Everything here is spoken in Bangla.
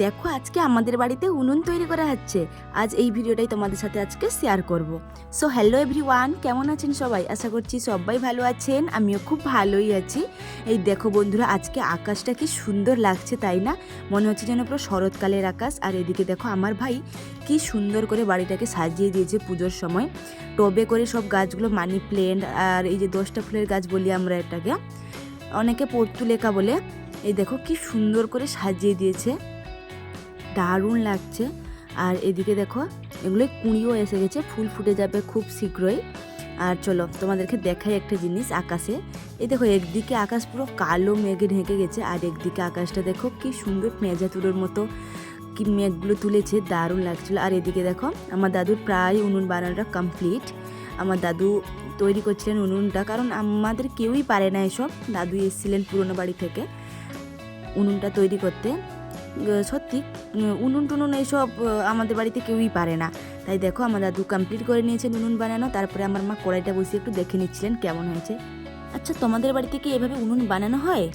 দেখো আজকে আমাদের বাড়িতে উনুন তৈরি করা হচ্ছে। আজ এই ভিডিওটাই তোমাদের সাথে আজকে শেয়ার করব। সো হ্যালো এভরিওয়ান, কেমন আছেন সবাই? আশা করছি সবাই ভালো আছেন, আমিও খুব ভালোই আছি। এই দেখো বন্ধুরা, আজকে আকাশটা কি সুন্দর লাগছে তাই না? মনে হচ্ছে যেন পুরো শরৎকালের আকাশ। আর এদিকে দেখো আমার ভাই কি সুন্দর করে বাড়িটাকে সাজিয়ে দিয়েছে পুজোর সময়। টবে করে সব গাছগুলো, মানি প্ল্যান্ট আর এই যে 10টা ফুলের গাছ বলি আমরা এটাকে, অনেকে পর্তুলেকা বলে। এই দেখো কি সুন্দর করে সাজিয়ে দিয়েছে, দারুণ লাগছে। আর এদিকে দেখো এগুলোই কুঁড়িও এসে গেছে, ফুল ফুটে যাবে খুব শীঘ্রই। আর চলো তোমাদেরকে দেখাই একটা জিনিস আকাশে। এই দেখো একদিকে আকাশ পুরো কালো মেঘে ঢেকে গেছে, আর একদিকে আকাশটা দেখো কি সুন্দর পেঁজা তুলোর মতো কি মেঘগুলো তুলেছে, দারুণ লাগছিল। আর এদিকে দেখো আমার দাদুর প্রায় উনুন বানানোটা কমপ্লিট। আমার দাদু তৈরি করছিলেন উনুনটা, কারণ আমাদের কেউই পারে না এসব। দাদু এসেছিলেন পুরোনো বাড়ি থেকে উনুনটা তৈরি করতে। সত্যি উনুন টুনুন এইসব আমাদের বাড়িতে কেউই পারে না। তাই দেখো আমার দাদু কমপ্লিট করে নিয়েছেন উনুন বানানো। তারপরে আমার মা কড়াইটা বসিয়ে একটু দেখে নিচ্ছিলেন কেমন হয়েছে। আচ্ছা, তোমাদের বাড়িতে কি এভাবে উনুন বানানো হয়?